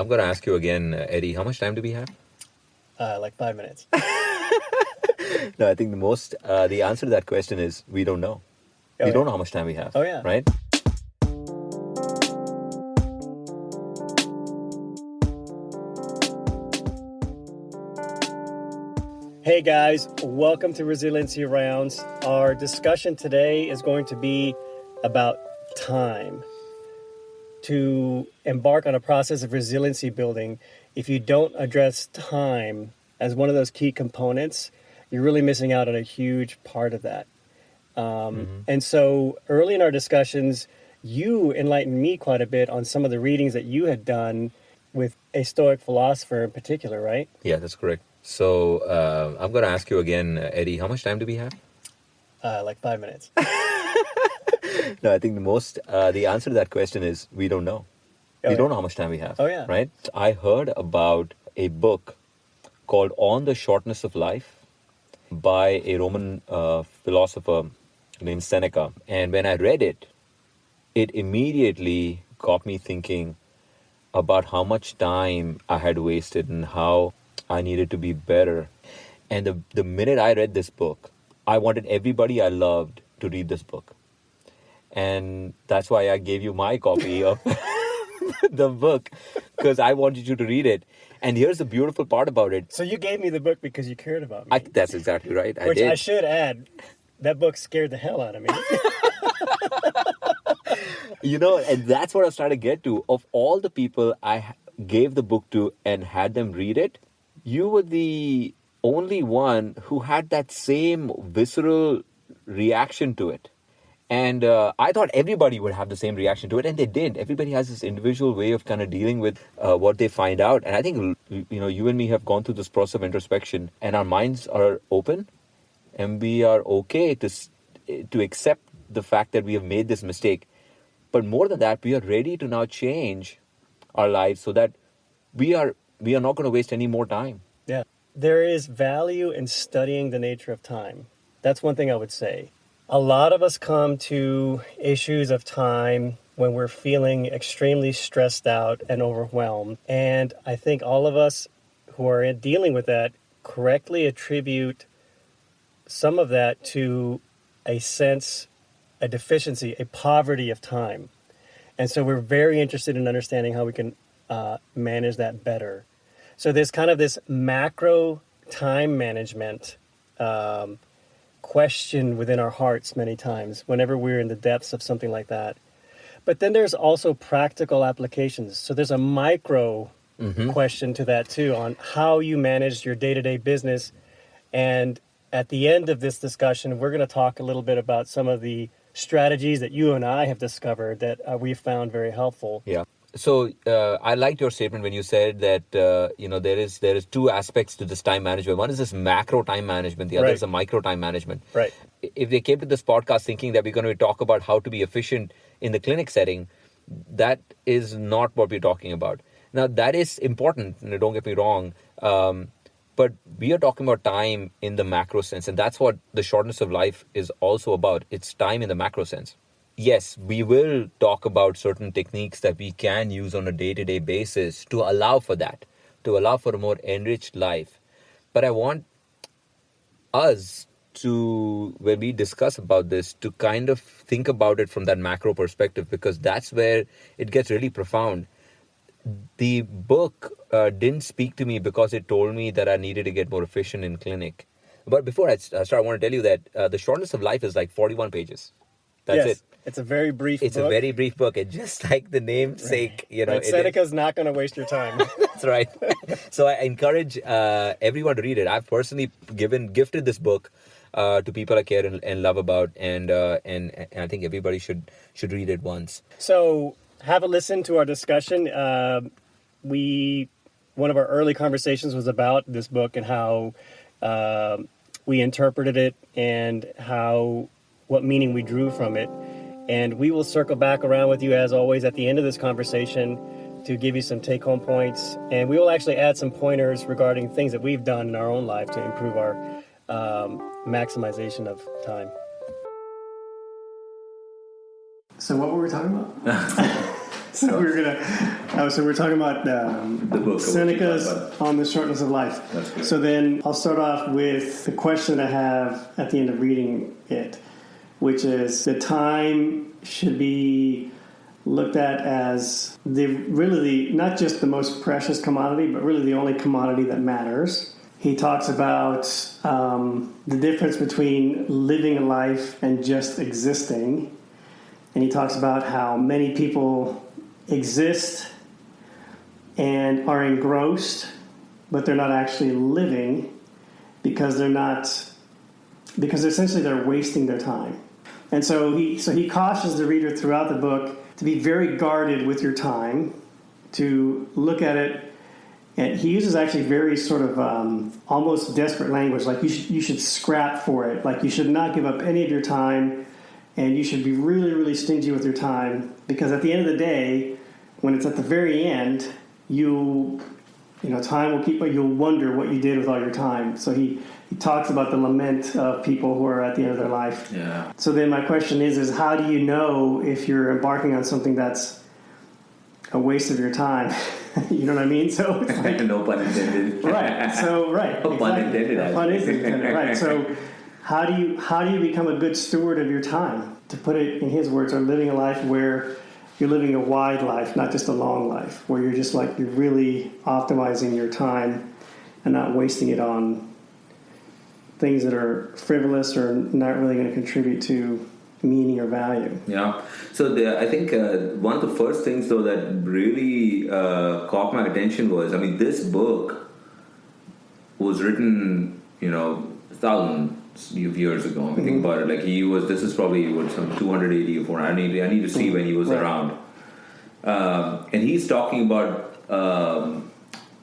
I'm going to ask you again, Eddie, how much time do we have? Like 5 minutes. No, I think the answer to that question is we don't know. Oh, We don't yeah. know how much time we have. Oh, yeah. Right? Hey guys, welcome to Resiliency Rounds. Our discussion today is going to be about time. To embark on a process of resiliency building, if you don't address time as one of those key components, you're really missing out on a huge part of that. And so early in our discussions, you enlightened me quite a bit on some of the readings that you had done with a stoic philosopher in particular, right? Yeah, that's correct. So I'm going to ask you again, Eddie, how much time do we have? Like 5 minutes. No, I think the answer to that question is we don't know. We Oh, don't yeah. know how much time we have. Oh, yeah. Right? I heard about a book called On the Shortness of Life by a Roman philosopher named Seneca. And when I read it, it immediately got me thinking about how much time I had wasted and how I needed to be better. And the minute I read this book, I wanted everybody I loved to read this book. And that's why I gave you my copy of the book, because I wanted you to read it. And here's the beautiful part about it. So you gave me the book because you cared about me. That's exactly right. I Which did. I should add, that book scared the hell out of me. And that's what I was trying to get to. Of all the people I gave the book to and had them read it, you were the only one who had that same visceral reaction to it. And I thought everybody would have the same reaction to it, and they did. Everybody has this individual way of kind of dealing with what they find out. And I think, you and me have gone through this process of introspection, and our minds are open, and we are okay to accept the fact that we have made this mistake. But more than that, we are ready to now change our lives so that we are not going to waste any more time. Yeah. There is value in studying the nature of time. That's one thing I would say. A lot of us come to issues of time when we're feeling extremely stressed out and overwhelmed. And I think all of us who are dealing with that correctly attribute some of that to a sense, a deficiency, a poverty of time. And so we're very interested in understanding how we can manage that better. So there's kind of this macro time management question within our hearts many times whenever we're in the depths of something like that. But then there's also practical applications. So there's a micro question to that too on how you manage your day-to-day business. And at the end of this discussion, we're going to talk a little bit about some of the strategies that you and I have discovered that we've found very helpful. Yeah. So I liked your statement when you said that there is two aspects to this time management. One is this macro time management. The other Right. is a micro time management. Right. If they came to this podcast thinking that we're going to talk about how to be efficient in the clinic setting, that is not what we're talking about. Now, that is important. Don't get me wrong. But we are talking about time in the macro sense. And that's what the shortness of life is also about. It's time in the macro sense. Yes, we will talk about certain techniques that we can use on a day-to-day basis to allow for that, to allow for a more enriched life. But I want us to, when we discuss about this, to kind of think about it from that macro perspective, because that's where it gets really profound. The book didn't speak to me because it told me that I needed to get more efficient in clinic. But before I start, I want to tell you that the shortness of life is like 41 pages. That's Yes, it. it's a very brief It's book. a very brief book. It's just like the namesake, Right. Seneca's not going to waste your time. That's right. So I encourage everyone to read it. I've personally gifted this book to people I care and love about, and I think everybody should read it once. So have a listen to our discussion. One of our early conversations was about this book and how we interpreted it and what meaning we drew from it. And we will circle back around with you, as always, at the end of this conversation to give you some take-home points. And we will actually add some pointers regarding things that we've done in our own life to improve our maximization of time. So what were we talking about? So we're talking about the book Seneca's on the shortness of life. That's good. So then I'll start off with the question I have at the end of reading it, which is the time should be looked at as not just the most precious commodity, but really the only commodity that matters. He talks about the difference between living a life and just existing. And he talks about how many people exist and are engrossed, but they're not actually living because essentially they're wasting their time. And so he cautions the reader throughout the book to be very guarded with your time, to look at it. And he uses actually very sort of almost desperate language, like you should scrap for it. Like you should not give up any of your time, and you should be really, really stingy with your time, because at the end of the day, when it's at the very end, time will keep, you'll wonder what you did with all your time. So he talks about the lament of people who are at the end of their life. Yeah. So then my question is how do you know if you're embarking on something that's a waste of your time? You know what I mean? So it's like, no pun intended. Right. So right. No pun intended. Pun is intended. Right. So how do you become a good steward of your time? To put it in his words, are living a life where you're living a wide life, not just a long life, where you're just like you're really optimizing your time and not wasting it on things that are frivolous or not really going to contribute to meaning or value. Yeah. So I think one of the first things, though, that really caught my attention was, this book was written, thousands of years ago. I mean, think about it. Like this is probably some 280 or 400. I need to see when he was around. And he's talking about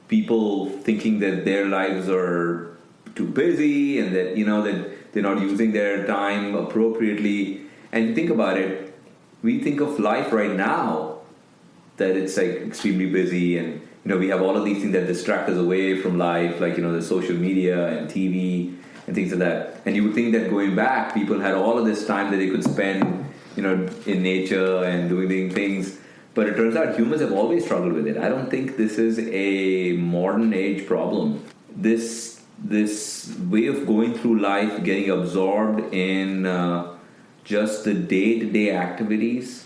people thinking that their lives are too busy and that, that they're not using their time appropriately. And you think about it, we think of life right now that it's like extremely busy, and we have all of these things that distract us away from life, like the social media and TV and things like that. And you would think that going back, people had all of this time that they could spend, in nature and doing things. But it turns out humans have always struggled with it. I don't think this is a modern age problem. This way of going through life, getting absorbed in just the day-to-day activities,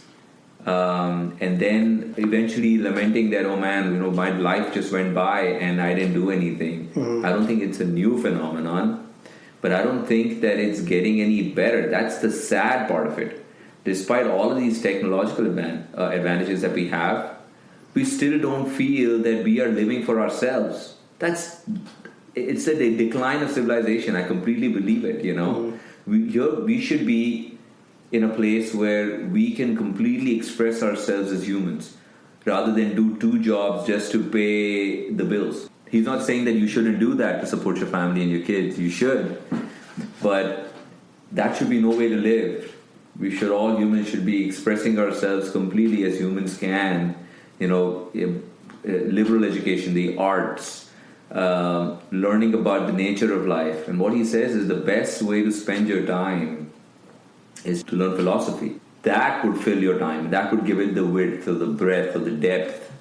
and then eventually lamenting that, oh man, my life just went by and I didn't do anything. I don't think it's a new phenomenon, but I don't think that it's getting any better. That's the sad part of it. Despite all of these technological advantages that we have, we still don't feel that we are living for ourselves. It's a decline of civilization. I completely believe it. We should be in a place where we can completely express ourselves as humans, rather than do two jobs just to pay the bills. He's not saying that you shouldn't do that to support your family and your kids. You should, but that should be no way to live. All humans should be expressing ourselves completely as humans can. Liberal education, the arts, learning about the nature of life. And what he says is the best way to spend your time is to learn philosophy. That would fill your time. That would give it the width or the breadth or the depth,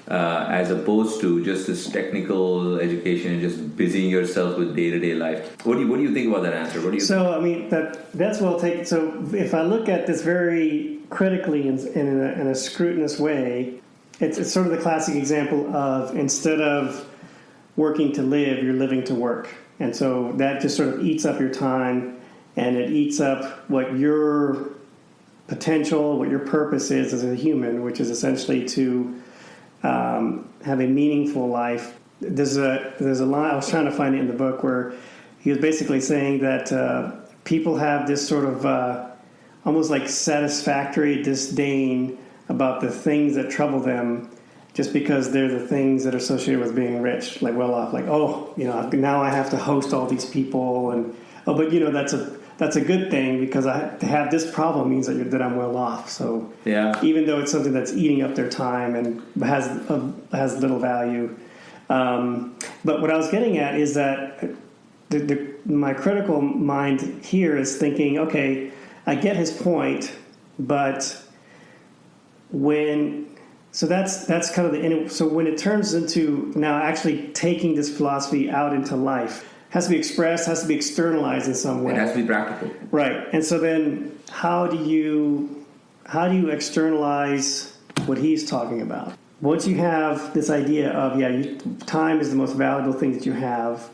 as opposed to just this technical education and just busying yourself with day-to-day life. What do you think about that answer? What do you think? That's well taken. So if I look at this very critically in a scrutinous way, it's sort of the classic example of instead of working to live, you're living to work. And so that just sort of eats up your time, and it eats up what your potential, what your purpose is as a human, which is essentially to have a meaningful life. There's a line, I was trying to find it in the book, where he was basically saying that people have this sort of almost like satisfactory disdain about the things that trouble them, just because they're the things that are associated with being rich, like well off. Like, now I have to host all these people, and but that's a good thing, because to have this problem means that I'm well off. So yeah, even though it's something that's eating up their time and has little value, but what I was getting at is that my critical mind here is thinking, okay, I get his point, but when So that's kind of so when it turns into now actually taking this philosophy out into life, has to be expressed, has to be externalized in some way. It has to be practical. Right. And so then how do you externalize what he's talking about? Once you have this idea of, time is the most valuable thing that you have,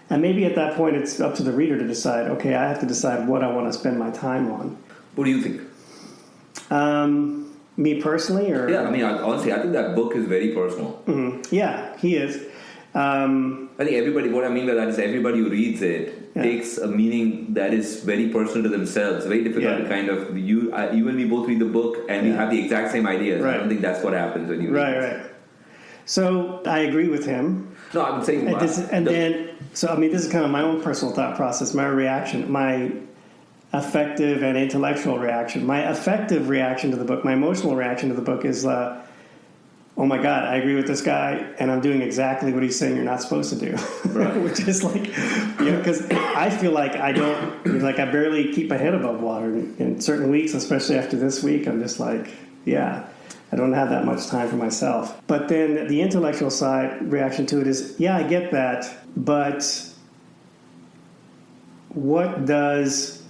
and maybe at that point it's up to the reader to decide, okay, I have to decide what I want to spend my time on. What do you think? Me personally? Or Yeah, I mean, honestly, I think that book is very personal. Mm-hmm. Yeah, he is. I think everybody, what I mean by that is everybody who reads it takes a meaning that is very personal to themselves. Very difficult to kind of, you and me both read the book and we have the exact same ideas. Right. I don't think that's what happens when you read it. Right. So I agree with him. No, I'm saying... this is kind of my own personal thought process, my reaction, my affective and intellectual reaction. My affective reaction to the book, my emotional reaction to the book is, oh my God, I agree with this guy, and I'm doing exactly what he's saying you're not supposed to do. Right. Which is like, because I feel like I barely keep my head above water. In certain weeks, especially after this week, I'm just like, I don't have that much time for myself. But then the intellectual side reaction to it is, I get that, but what does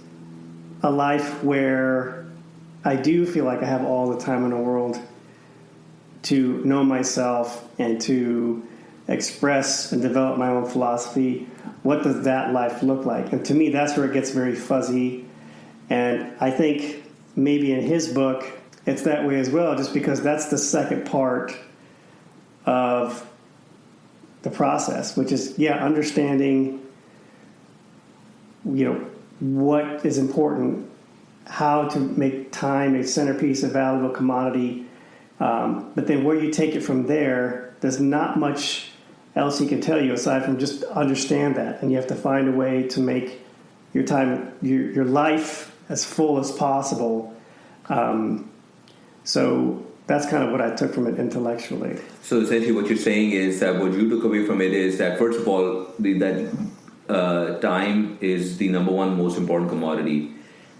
a life where I do feel like I have all the time in the world to know myself and to express and develop my own philosophy, what does that life look like? And to me, that's where it gets very fuzzy. And I think maybe in his book, it's that way as well, just because that's the second part of the process, which is, understanding, what is important, how to make time a centerpiece, a valuable commodity. But then where you take it from there, there's not much else he can tell you aside from just understand that. And you have to find a way to make your time, your life as full as possible. So that's kind of what I took from it intellectually. So essentially what you're saying is that what you took away from it is that, first of all, that time is the number one most important commodity.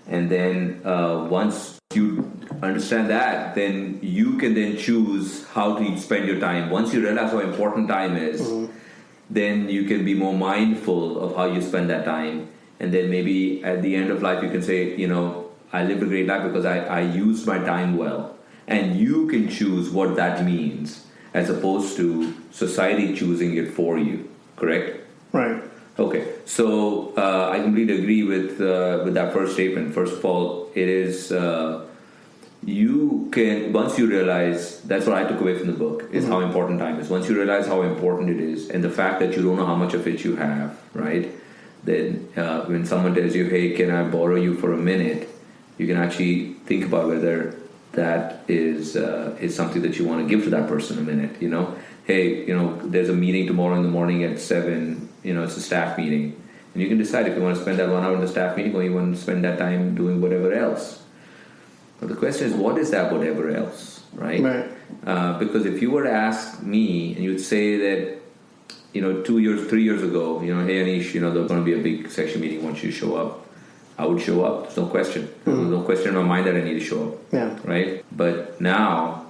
And then once you understand that, then you can then choose how to spend your time. Once you realize how important time is, then you can be more mindful of how you spend that time. And then maybe at the end of life, you can say, I lived a great life because I used my time well. And you can choose what that means as opposed to society choosing it for you. Correct? Right. Okay, so I completely agree with that first statement. First of all, it is you can, once you realize, that's what I took away from the book, is how important time is. Once you realize how important it is, and the fact that you don't know how much of it you have, right? Then when someone tells you, hey, can I borrow you for a minute? You can actually think about whether that is something that you want to give to that person a minute. Hey, there's a meeting tomorrow in the morning at 7. It's a staff meeting, and you can decide if you want to spend that 1 hour in the staff meeting or you want to spend that time doing whatever else. But the question is, what is that whatever else, right? Because if you were to ask me, and you'd say that, 3 years ago, hey Aneesh, there's going to be a big section meeting once you show up. I would show up. There's no question. There's no question in my mind that I need to show up. Yeah. Right? But now,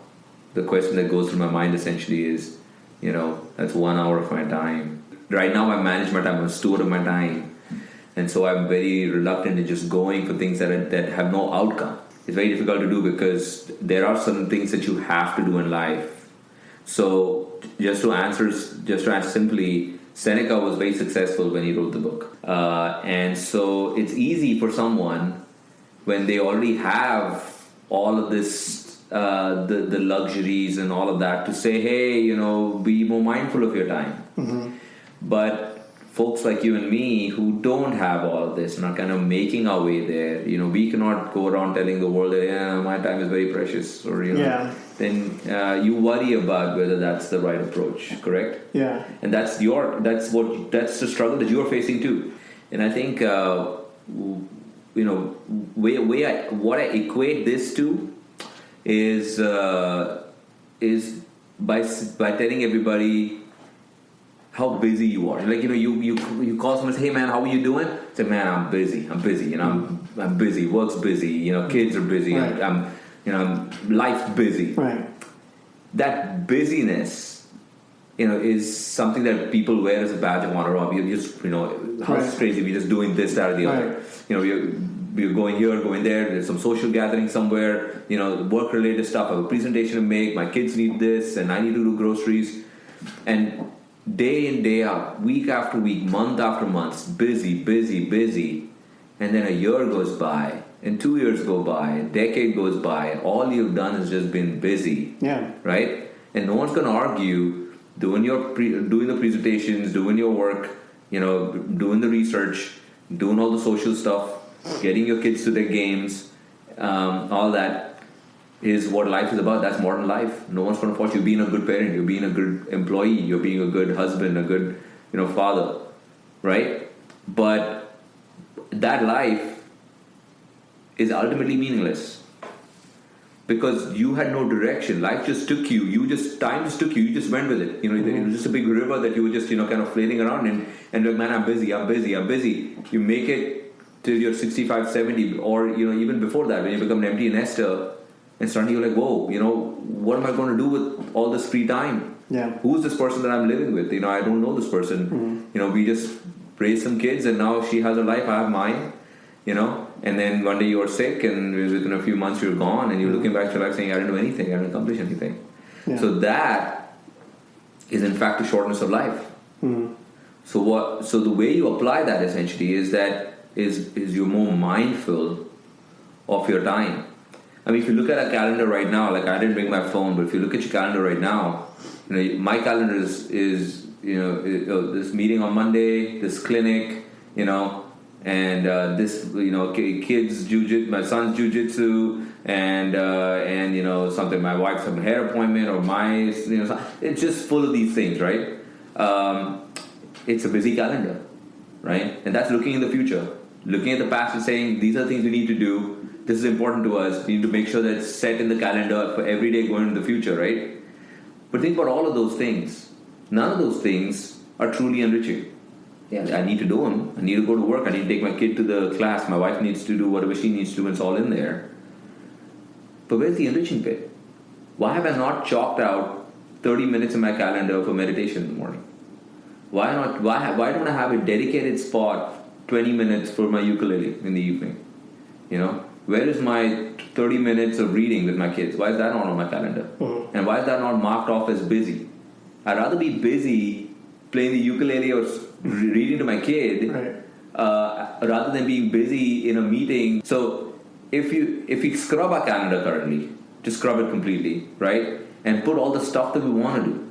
the question that goes through my mind essentially is, that's 1 hour of my time. Right now, I manage my time. I'm a steward of my time. And so I'm very reluctant in just going for things that have no outcome. It's very difficult to do because there are certain things that you have to do in life. So just to answer simply, Seneca was very successful when he wrote the book. And so it's easy for someone when they already have all of this, the luxuries and all of that, to say, hey, be more mindful of your time. But folks like you and me who don't have all of this and are kind of making our way there, we cannot go around telling the world that, my time is very precious, or, then you worry about whether that's the right approach, correct? Yeah. And that's the struggle that you're facing too. And I think, what I equate this to is by telling everybody how busy you are. Like, you call someone and say, hey man, how are you doing? Say, man, I'm busy. I'm busy. Work's busy. Kids are busy. Right. I'm life's busy. Right. that busyness, is something that people wear as a badge of honor. Or you're just, house is crazy. We're just doing this, that, or the other. We're going here, going there. There's some social gathering somewhere. Work-related stuff. I have a presentation to make. My kids need this, and I need to do groceries. And day in, day out, week after week, month after month, busy, busy, busy. And then a year goes by, and 2 years go by, a decade goes by, and all you've done is just been busy. Yeah. Right? And no one's going to argue doing the presentations, doing your work, doing the research, doing all the social stuff, getting your kids to their games, all that is what life is about. That's modern life. No one's going to fault you being a good parent, you're being a good employee, you're being a good husband, a good, father, right? But that life is ultimately meaningless because you had no direction. Life just took you. Time just took you. You just went with it. It was just a big river that you were just, kind of flailing around in. And like, man, I'm busy. You make it till you're 65, 70, or, even before that, when you become an empty nester, and suddenly you're like, whoa, what am I going to do with all this free time? Yeah. Who's this person that I'm living with? I don't know this person. We just raised some kids, and now she has her life, I have mine, and then one day you're sick, and within a few months you're gone, and you're looking back to your life saying, I didn't do anything, I didn't accomplish anything. Yeah. So that is in fact the shortness of life. So the way you apply that essentially is you're more mindful of your time. I mean, if you look at a calendar right now, like I didn't bring my phone, but if you look at your calendar right now, my calendar is this meeting on Monday, this clinic, and this, kids jujitsu, my son's jujitsu, and something, my wife's some hair appointment, or it's just full of these things, right? It's a busy calendar, right? And that's looking in the future, looking at the past and saying, these are the things we need to do. This is important to us. We need to make sure that it's set in the calendar for every day going into the future, right? But think about all of those things. None of those things are truly enriching. Yeah, I need to do them. I need to go to work. I need to take my kid to the class. My wife needs to do whatever she needs to do, and it's all in there. But where's the enriching bit? Why have I not chalked out 30 minutes in my calendar for meditation in the morning? Why not? Why don't I have a dedicated spot, 20 minutes for my ukulele in the evening? Where is my 30 minutes of reading with my kids? Why is that not on my calendar? And why is that not marked off as busy? I'd rather be busy playing the ukulele or reading to my kid, rather than being busy in a meeting. So if you scrub our calendar currently, just scrub it completely, right? And put all the stuff that we want to do.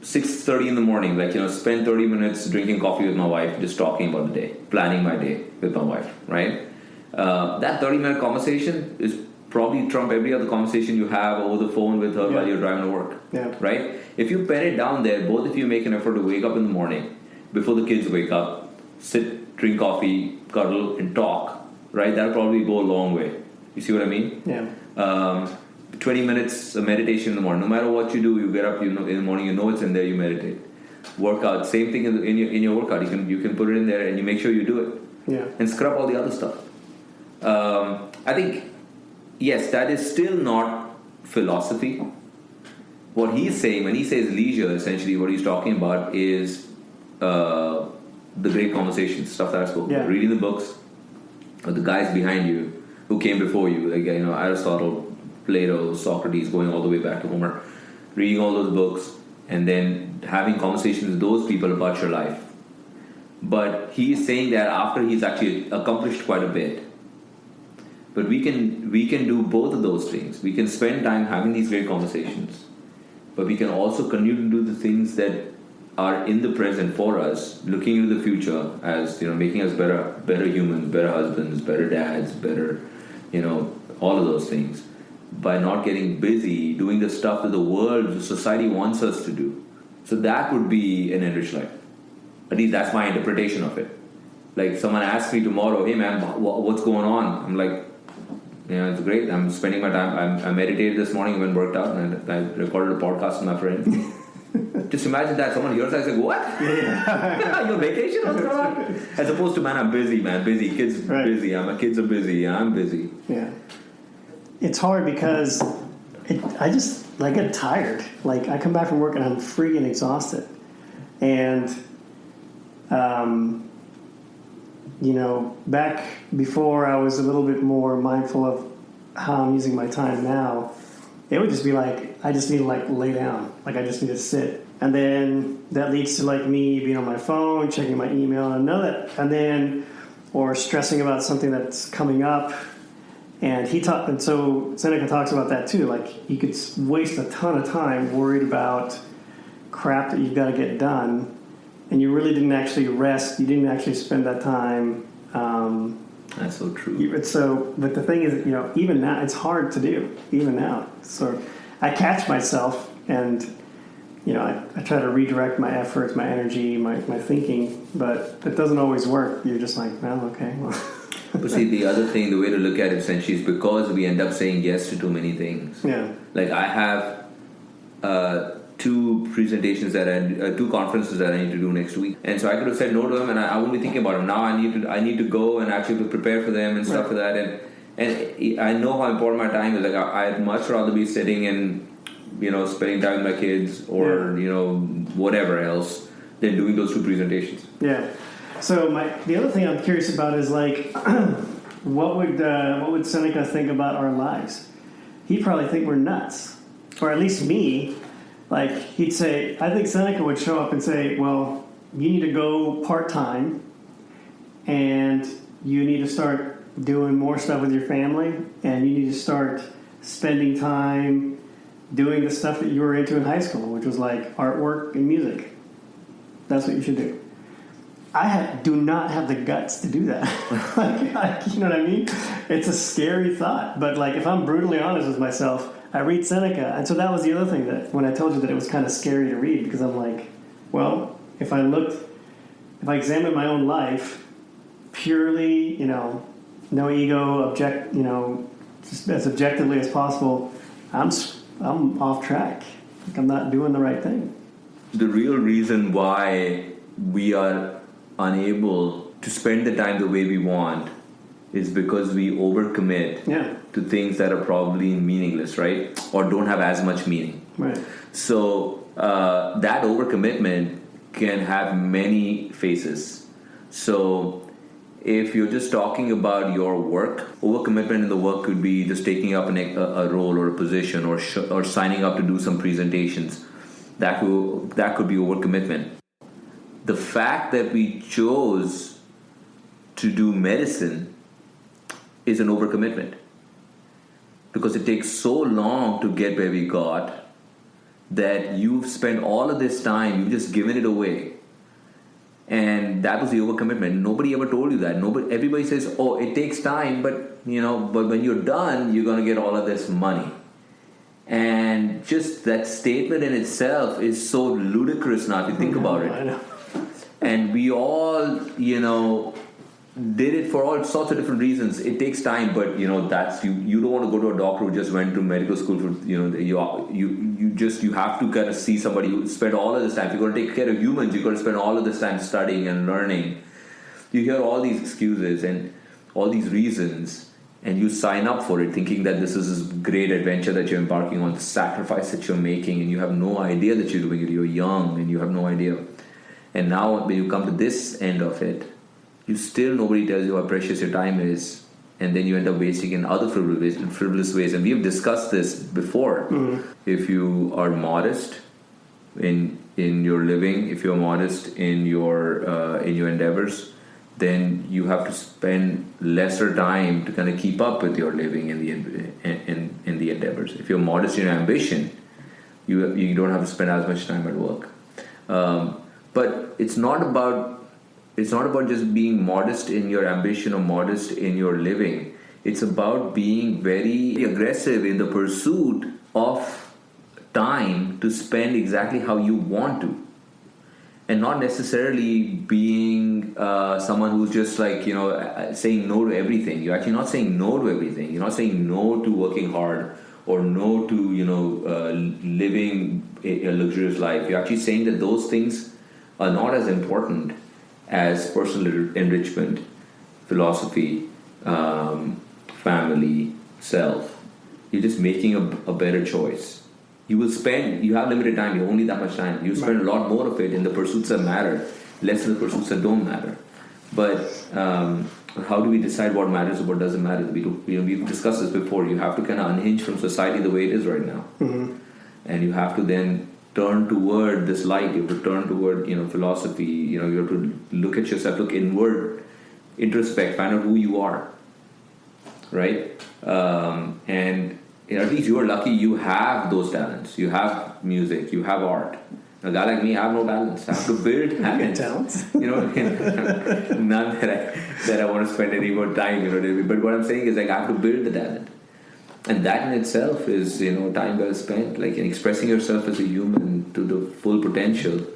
6:30 in the morning, spend 30 minutes drinking coffee with my wife, just talking about the day, planning my day with my wife, right? That 30-minute conversation is probably trump every other conversation you have over the phone with her while you're driving to work, right? If you pen it down there, both of you make an effort to wake up in the morning before the kids wake up, sit, drink coffee, cuddle, and talk, right? That'll probably go a long way. You see what I mean? Yeah. 20 minutes of meditation in the morning. No matter what you do, you get up, in the morning, it's in there, you meditate. Workout, same thing in your workout. You can put it in there and you make sure you do it. Yeah. And scrub all the other stuff. I think, yes, that is still not philosophy. What he's saying, when he says leisure, essentially what he's talking about is the great conversations, stuff that I spoke about. Reading the books of the guys behind you who came before you, like Aristotle, Plato, Socrates, going all the way back to Homer. Reading all those books and then having conversations with those people about your life. But he is saying that after he's actually accomplished quite a bit. But we can do both of those things. We can spend time having these great conversations, but we can also continue to do the things that are in the present for us, looking into the future as making us better humans, better husbands, better dads, better all of those things, by not getting busy doing the stuff that the world, the society wants us to do. So that would be an enriched life. At least that's my interpretation of it. Like someone asks me tomorrow, hey man, what's going on? I'm like, it's great. I'm spending my time. I meditated this morning, went worked out, and I recorded a podcast with my friend. Just imagine that someone hears that and says, what? Yeah. Your vacation? What's going on? As opposed to, man, I'm busy, Kids busy. My kids are busy. I'm busy. Yeah. It's hard because I just I get tired. Like I come back from work and I'm freaking exhausted. And, back before I was a little bit more mindful of how I'm using my time now, it would just be like, I just need to like lay down. Like I just need to sit. And then that leads to like me being on my phone, checking my email, or stressing about something that's coming up. And so Seneca talks about that too. Like you could waste a ton of time worried about crap that you've got to get done, and you really didn't actually rest. You didn't actually spend that time. That's so true. But the thing is, even now, it's hard to do. Even now, so I catch myself, and I try to redirect my efforts, my energy, my thinking, but it doesn't always work. You're just like, well, okay, well. But see, the other thing, the way to look at it essentially is because we end up saying yes to too many things. Yeah. Like I have two conferences that I need to do next week, and so I could have said no to them, and I won't be thinking about them. Now I need to go and actually prepare for them and stuff like that, and I know how important my time is. Like I'd much rather be sitting and spending time with my kids or whatever else than doing those two presentations. Yeah. So the other thing I'm curious about is like, what would Seneca think about our lives? He'd probably think we're nuts, or at least me. Like he'd say, I think Seneca would show up and say, well, you need to go part-time, and you need to start doing more stuff with your family, and you need to start spending time doing the stuff that you were into in high school, which was like artwork and music. That's what you should do. I do not have the guts to do that. You know what I mean? It's a scary thought. But like, if I'm brutally honest with myself, I read Seneca. And so that was the other thing that when I told you that it was kind of scary to read, because I'm like, well, if I examine my own life purely, no ego, just as objectively as possible, I'm off track. Like I'm not doing the right thing. The real reason why we are unable to spend the time the way we want is because we overcommit to things that are probably meaningless, right? Or don't have as much meaning. Right. So that overcommitment can have many faces. So if you're just talking about your work, overcommitment in the work could be just taking up a role or a position or signing up to do some presentations. That could be overcommitment. The fact that we chose to do medicine is an overcommitment, because it takes so long to get where we got that you've spent all of this time, you've just given it away. And that was the overcommitment. Nobody ever told you that. Everybody says, oh, it takes time, but when you're done, you're going to get all of this money. And just that statement in itself is so ludicrous now if you think about it. I know. And we all, did it for all sorts of different reasons. It takes time, but that's you don't want to go to a doctor who just went to medical school for you have to kind of see somebody who spent all of this time. If you're going to take care of humans, you've got to spend all of this time studying and learning. You hear all these excuses and all these reasons, and you sign up for it thinking that this is this great adventure that you're embarking on, the sacrifice that you're making, and you have no idea that you're doing it. You're young and you have no idea. And now when you come to this end of it, nobody tells you how precious your time is, and then you end up wasting in other frivolous ways. And we have discussed this before. Mm-hmm. If you are modest in your living, if you're modest in your endeavors, then you have to spend lesser time to kind of keep up with your living in the endeavors. If you're modest in your ambition, you don't have to spend as much time at work. But it's not about just being modest in your ambition or modest in your living. It's about being very aggressive in the pursuit of time to spend exactly how you want to, and not necessarily being someone who's just like saying no to everything. You're actually not saying no to everything. You're not saying no to working hard or no to living a luxurious life. You're actually saying that those things are not as important as personal enrichment, philosophy, family, self. You're just making a better choice. You have limited time, you have only that much time. You spend a lot more of it in the pursuits that matter, less in the pursuits that don't matter. But how do we decide what matters or what doesn't matter? We've discussed this before. You have to kind of unhinge from society the way it is right now. Mm-hmm. And you have to then turn toward this light. You have to turn toward, philosophy. You have to look at yourself, look inward, introspect, find out who you are. Right? And at least you are lucky you have those talents. You have music, you have art. A guy like me, I have no talents. I have to build talents. None that I want to spend any more time. But what I'm saying is, like, I have to build the talent, and that in itself is, time well spent. Like, in expressing yourself as a human to the full potential,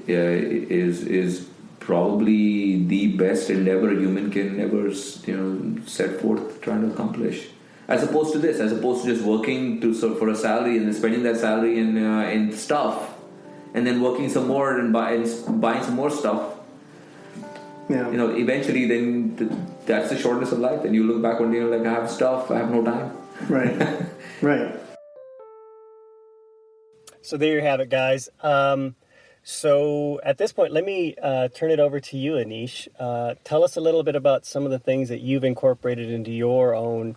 is probably the best endeavor a human can ever, set forth trying to accomplish. As opposed to just working for a salary and then spending that salary in stuff, and then working some more and buying some more stuff. Yeah. Eventually, then that's the shortness of life. And you look back one day and you're like, I have stuff, I have no time. Right. Right. So there you have it, guys. So at this point, let me turn it over to you, Aneesh. Tell us a little bit about some of the things that you've incorporated into your own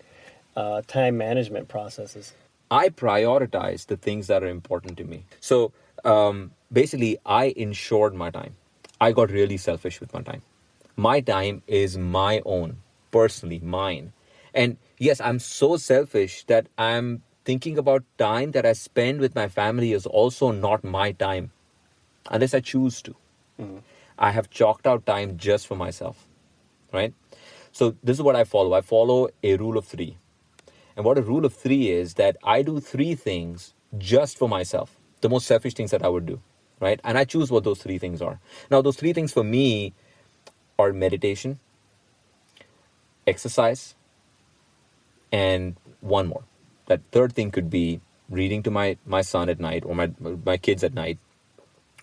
time management processes. I prioritize the things that are important to me. So basically, I insured my time. I got really selfish with my time. My time is my own, personally mine. And yes, I'm so selfish that I'm thinking about time that I spend with my family is also not my time, unless I choose to. Mm-hmm. I have chalked out time just for myself, right? So this is what I follow. I follow a rule of 3. And what a rule of 3 is, that I do 3 things just for myself, the most selfish things that I would do, right? And I choose what those 3 things are. Now, those 3 things for me are meditation, exercise, and one more. That third thing could be reading to my son at night, or my kids at night,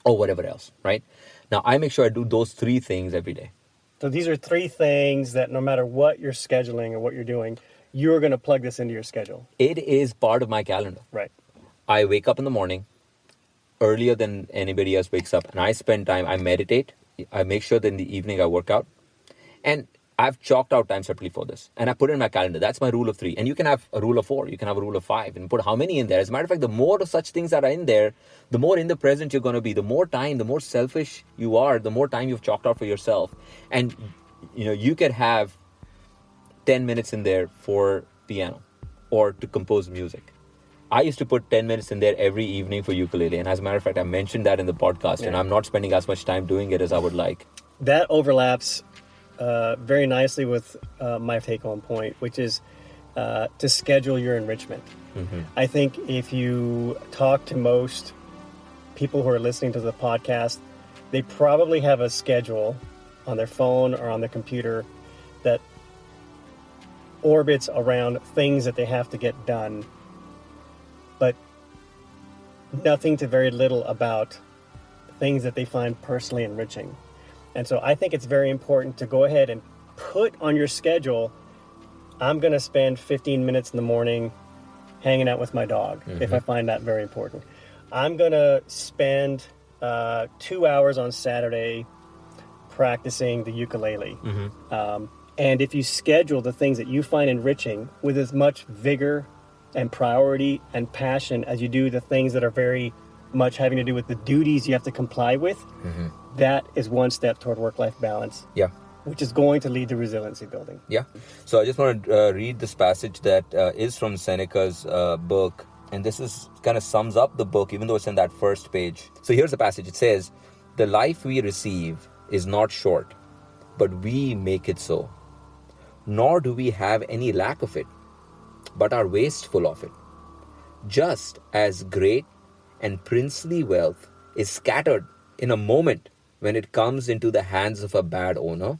or whatever else, right? Now, I make sure I do those 3 things every day. So these are 3 things that no matter what you're scheduling or what you're doing, you're going to plug this into your schedule. It is part of my calendar. Right. I wake up in the morning earlier than anybody else wakes up, and I spend time, I meditate. I make sure that in the evening I work out. And I've chalked out time separately for this. And I put it in my calendar. That's my rule of 3. And you can have a rule of 4. You can have a rule of 5. And put how many in there. As a matter of fact, the more of such things that are in there, the more in the present you're going to be. The more time, the more selfish you are, the more time you've chalked out for yourself. And, you could have 10 minutes in there for piano or to compose music. I used to put 10 minutes in there every evening for ukulele. And as a matter of fact, I mentioned that in the podcast. Yeah. And I'm not spending as much time doing it as I would like. That overlaps very nicely with my take-home point, which is to schedule your enrichment. Mm-hmm. I think if you talk to most people who are listening to the podcast, they probably have a schedule on their phone or on their computer that orbits around things that they have to get done, but nothing to very little about things that they find personally enriching. And so I think it's very important to go ahead and put on your schedule, I'm going to spend 15 minutes in the morning hanging out with my dog, mm-hmm. if I find that very important. I'm going to spend 2 hours on Saturday practicing the ukulele. Mm-hmm. And if you schedule the things that you find enriching with as much vigor and priority and passion as you do the things that are very much having to do with the duties you have to comply with, mm-hmm. that is one step toward work-life balance. Yeah. Which is going to lead to resiliency building. Yeah. So I just want to read this passage that is from Seneca's book. And this is kind of sums up the book, even though it's in that first page. So here's the passage. It says, "The life we receive is not short, but we make it so. Nor do we have any lack of it, but are wasteful of it. Just as great and princely wealth is scattered in a moment when it comes into the hands of a bad owner,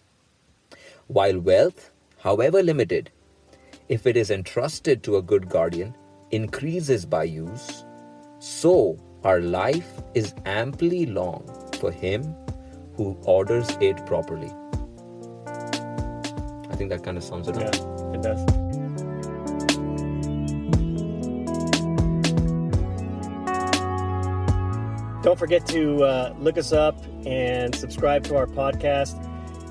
while wealth, however limited, if it is entrusted to a good guardian, increases by use, so our life is amply long for him who orders it properly." I think that kind of sums it up. Yeah, it does. don't forget to look us up and subscribe to our podcast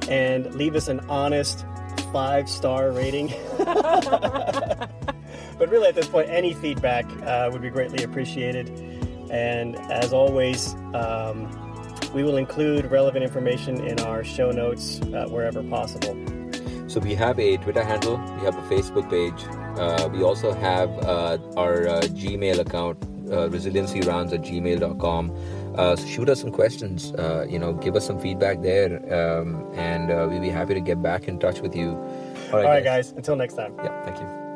and leave us an honest 5-star rating. But really, at this point, any feedback would be greatly appreciated. And as always, we will include relevant information in our show notes wherever possible. So we have a Twitter handle, we have a Facebook page, we also have our Gmail account, resiliencyrounds@gmail.com. So shoot us some questions, give us some feedback there, and we'll be happy to get back in touch with you. All right, guys. Until next time. Yeah, thank you.